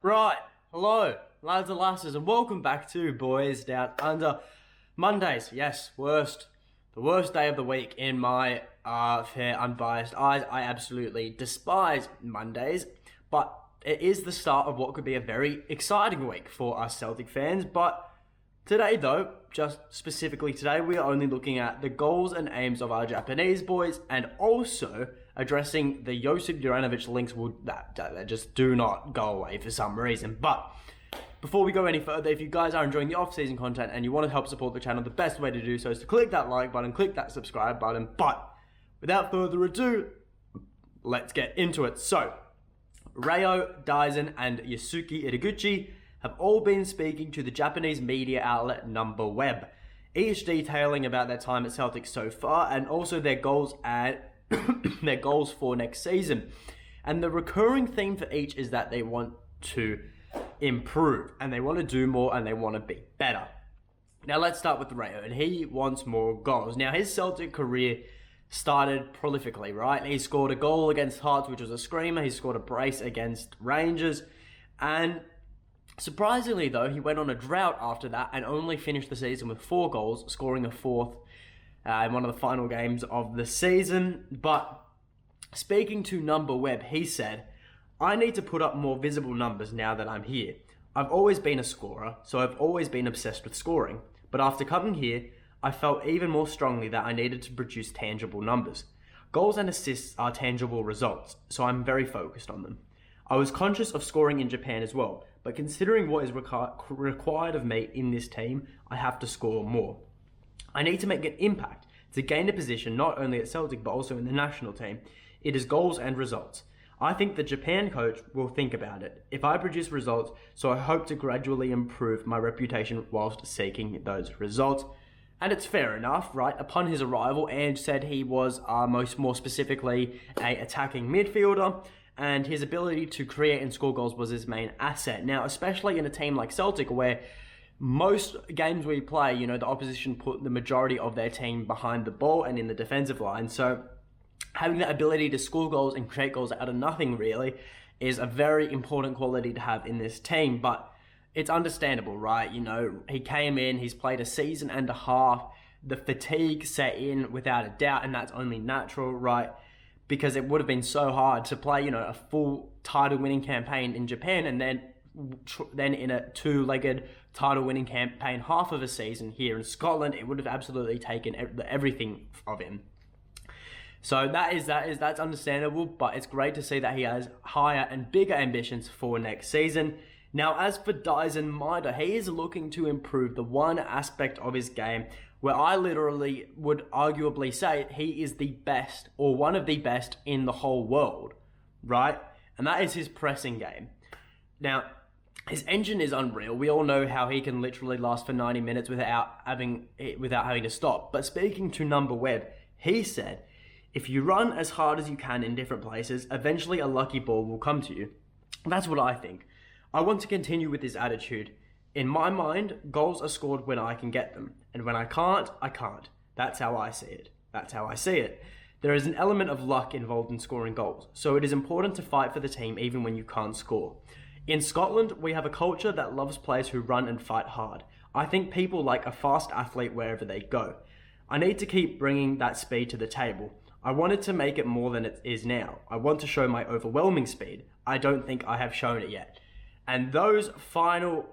Right, hello, lads and lasses, and welcome back to Boys Down Under. Mondays, yes, the worst day of the week in my fair, unbiased eyes. I absolutely despise Mondays, but it is the start of what could be a very exciting week for us Celtic fans. But today, though, just specifically today, we are only looking at the goals and aims of our Japanese boys, and also addressing the Josip Juranovic links that just do not go away for some reason. But before we go any further, if you guys are enjoying the off-season content and you want to help support the channel, the best way to do so is to click that like button, click that subscribe button. But without further ado, let's get into it. So, Ryo, Daisen, and Yasuki Itaguchi have all been speaking to the Japanese media outlet Number Web, each detailing about their time at Celtic so far and also their goals and their goals for next season. And the recurring theme for each is that they want to improve and they want to do more and they want to be better. Now let's start with Ryo, and he wants more goals. Now his Celtic career started prolifically, right? He scored a goal against Hearts, which was a screamer. He scored a brace against Rangers, and surprisingly though, he went on a drought after that and only finished the season with 4 goals, scoring a 4th in one of the final games of the season. But speaking to Number Web, he said, "I need to put up more visible numbers now that I'm here. I've always been a scorer, so I've always been obsessed with scoring. But after coming here, I felt even more strongly that I needed to produce tangible numbers. Goals and assists are tangible results, so I'm very focused on them. I was conscious of scoring in Japan as well, but considering what is required of me in this team, I have to score more. I need to make an impact to gain a position not only at Celtic but also in the national team. It is goals and results. I think the Japan coach will think about it if I produce results, so I hope to gradually improve my reputation whilst seeking those results." And it's fair enough, right? Upon his arrival, Ange said he was more specifically a attacking midfielder, and his ability to create and score goals was his main asset. Now, especially in a team like Celtic, where most games we play, the opposition put the majority of their team behind the ball and in the defensive line. So having that ability to score goals and create goals out of nothing really is a very important quality to have in this team. But it's understandable, right? He came in, he's played a season and a half. The fatigue set in without a doubt, and that's only natural, right? Because it would have been so hard to play, a full title-winning campaign in Japan and then in a 2-legged title-winning campaign, half of a season here in Scotland. It would have absolutely taken everything of him. So that's understandable, but it's great to see that he has higher and bigger ambitions for next season. Now, as for Daisen Maeda, he is looking to improve the one aspect of his game where I literally would arguably say he is the best or one of the best in the whole world, right? And that is his pressing game. Now, his engine is unreal. We all know how he can literally last for 90 minutes without having to stop. But speaking to Number Web, he said, "If you run as hard as you can in different places, eventually a lucky ball will come to you." That's what I think. I want to continue with this attitude. In my mind, goals are scored when I can get them. And when I can't, I can't. That's how I see it. There is an element of luck involved in scoring goals, so it is important to fight for the team even when you can't score. In Scotland, we have a culture that loves players who run and fight hard. I think people like a fast athlete wherever they go. I need to keep bringing that speed to the table. I wanted to make it more than it is now. I want to show my overwhelming speed. I don't think I have shown it yet. And those final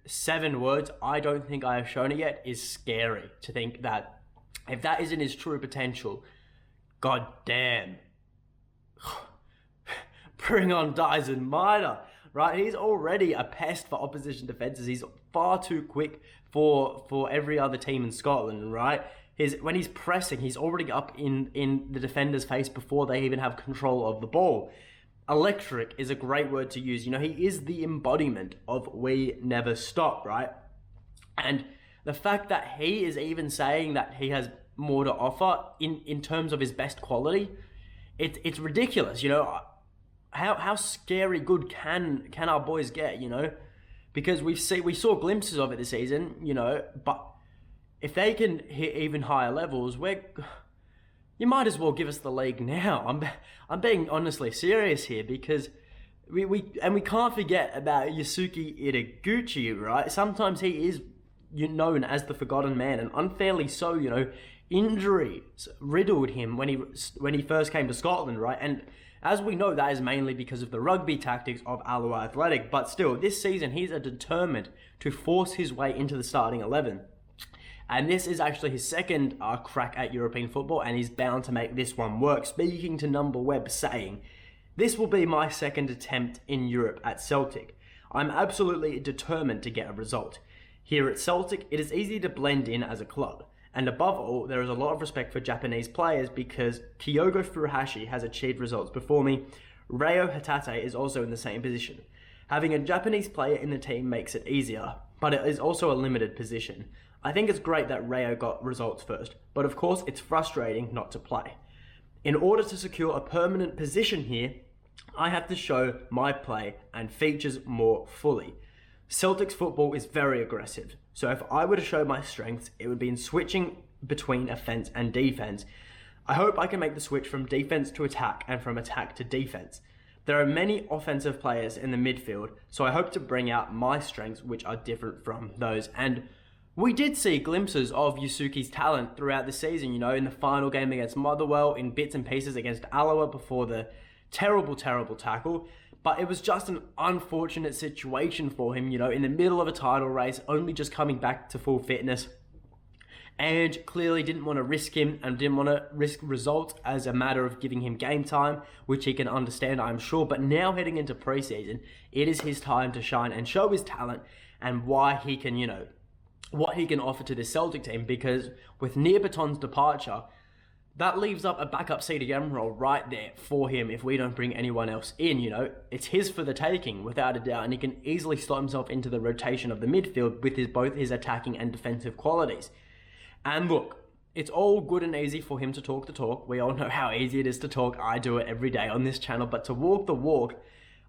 7 words, "I don't think I have shown it yet," is scary to think that if that isn't his true potential, god damn. Bring on Daisen Maeda, right? He's already a pest for opposition defenses. He's far too quick for every other team in Scotland, right? When he's pressing, he's already up in the defender's face before they even have control of the ball. Electric is a great word to use. He is the embodiment of "we never stop," right? And the fact that he is even saying that he has more to offer in terms of his best quality, it's ridiculous. How scary good can our boys get? Because we saw glimpses of it this season. But if they can hit even higher levels, you might as well give us the league now. I'm being honestly serious here, because we can't forget about Yusuke Itaguchi, right? Sometimes he is known as the forgotten man, and unfairly so. Injuries riddled him when he first came to Scotland, right? And as we know, that is mainly because of the rugby tactics of Alloa Athletic. But still, this season he's determined to force his way into the starting 11. And this is actually his second crack at European football, and he's bound to make this one work. Speaking to Number Web, saying, "This will be my second attempt in Europe at Celtic. I'm absolutely determined to get a result. Here at Celtic, it is easy to blend in as a club. And above all, there is a lot of respect for Japanese players because Kyogo Furuhashi has achieved results before me. Reo Hatate is also in the same position. Having a Japanese player in the team makes it easier, but it is also a limited position. I think it's great that Reo got results first, but of course it's frustrating not to play. In order to secure a permanent position here, I have to show my play and features more fully. Celtic's football is very aggressive, so if I were to show my strengths, it would be in switching between offence and defence. I hope I can make the switch from defence to attack and from attack to defence. There are many offensive players in the midfield, so I hope to bring out my strengths which are different from those." And we did see glimpses of Yusuke's talent throughout the season, in the final game against Motherwell, in bits and pieces against Alloa before the terrible tackle. But it was just an unfortunate situation for him, in the middle of a title race, only just coming back to full fitness. And clearly didn't want to risk him and didn't want to risk results as a matter of giving him game time, which he can understand, I'm sure. But now heading into preseason, it is his time to shine and show his talent and why he can, what he can offer to the Celtic team. Because with Neerbaton's departure, that leaves up a backup CDM role right there for him if we don't bring anyone else in, It's his for the taking, without a doubt, and he can easily slot himself into the rotation of the midfield with both his attacking and defensive qualities. And look, it's all good and easy for him to talk the talk. We all know how easy it is to talk. I do it every day on this channel. But to walk the walk,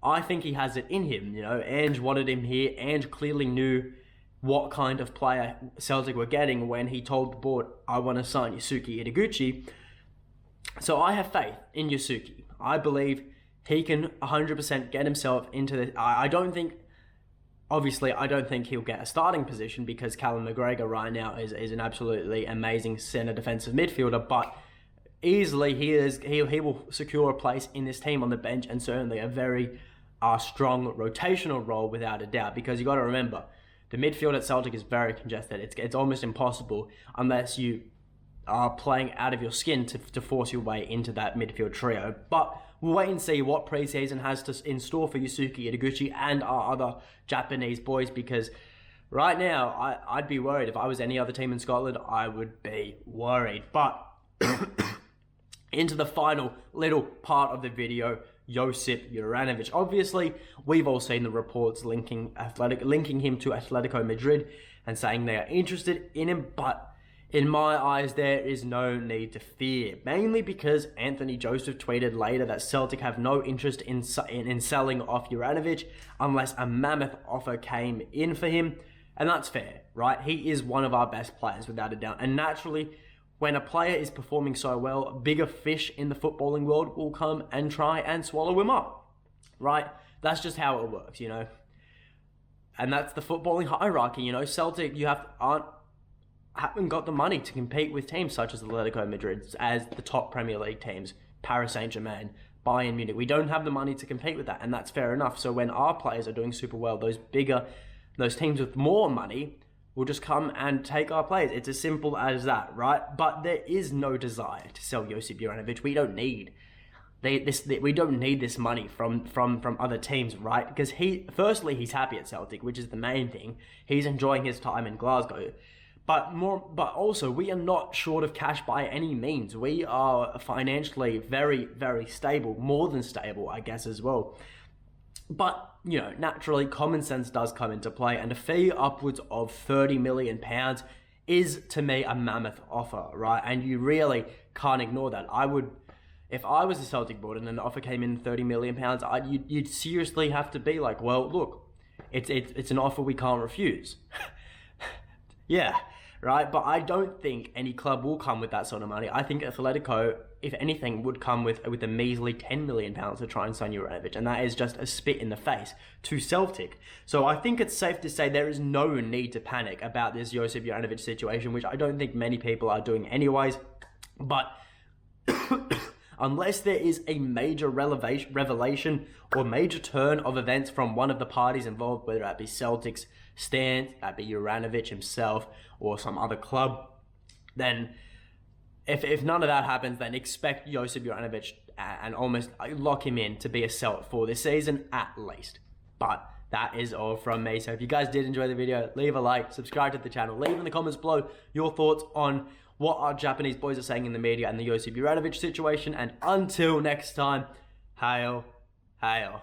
I think he has it in him, Ange wanted him here. Ange clearly knew what kind of player Celtic were getting when he told the board, "I want to sign Yusuke Itaguchi." So I have faith in Yusuke. I believe he can 100% get himself into the... I don't think he'll get a starting position because Callum McGregor right now is an absolutely amazing centre defensive midfielder, but easily he will secure a place in this team on the bench, and certainly a very strong rotational role without a doubt, because you got to remember, the midfield at Celtic is very congested. It's almost impossible unless you are playing out of your skin to force your way into that midfield trio. But we'll wait and see what preseason has in store for Yusuke Itaguchi and our other Japanese boys, because right now I'd be worried. If I was any other team in Scotland, I would be worried. But into the final little part of the video, Josip Juranovic. Obviously, we've all seen the reports linking him to Atletico Madrid and saying they are interested in him, but in my eyes, there is no need to fear. Mainly because Anthony Joseph tweeted later that Celtic have no interest in selling off Juranovic unless a mammoth offer came in for him, and that's fair, right? He is one of our best players without a doubt, and naturally, when a player is performing so well, bigger fish in the footballing world will come and try and swallow him up, right? That's just how it works, And that's the footballing hierarchy, Celtic, haven't got the money to compete with teams such as Atletico Madrid, as the top Premier League teams, Paris Saint-Germain, Bayern Munich. We don't have the money to compete with that, and that's fair enough. So when our players are doing super well, those teams with more money will just come and take our players. It's as simple as that, right? But there is no desire to sell Josip Juranovic. We don't need this money from other teams, right? Because firstly, he's happy at Celtic, which is the main thing. He's enjoying his time in Glasgow. But also, we are not short of cash by any means. We are financially very, very stable, more than stable, I guess, as well. But, naturally, common sense does come into play, and a fee upwards of £30 million is, to me, a mammoth offer, right? And you really can't ignore that. If I was a Celtic board and an offer came in £30 million, you'd seriously have to be like, well, look, it's an offer we can't refuse. Yeah, right? But I don't think any club will come with that sort of money. I think Atletico, if anything, would come with a measly £10 million to try and sign Juranovic, and that is just a spit in the face to Celtic. So I think it's safe to say there is no need to panic about this Josip Juranovic situation, which I don't think many people are doing anyways. But unless there is a major revelation or major turn of events from one of the parties involved, whether that be Celtic's stance, that be Juranovic himself, or some other club, then if none of that happens, then expect Josip Juranovic and almost lock him in to be a Celt for this season at least. But that is all from me. So if you guys did enjoy the video, leave a like, subscribe to the channel, leave in the comments below your thoughts on what our Japanese boys are saying in the media and the Josip Juranovic situation. And until next time, hail, hail.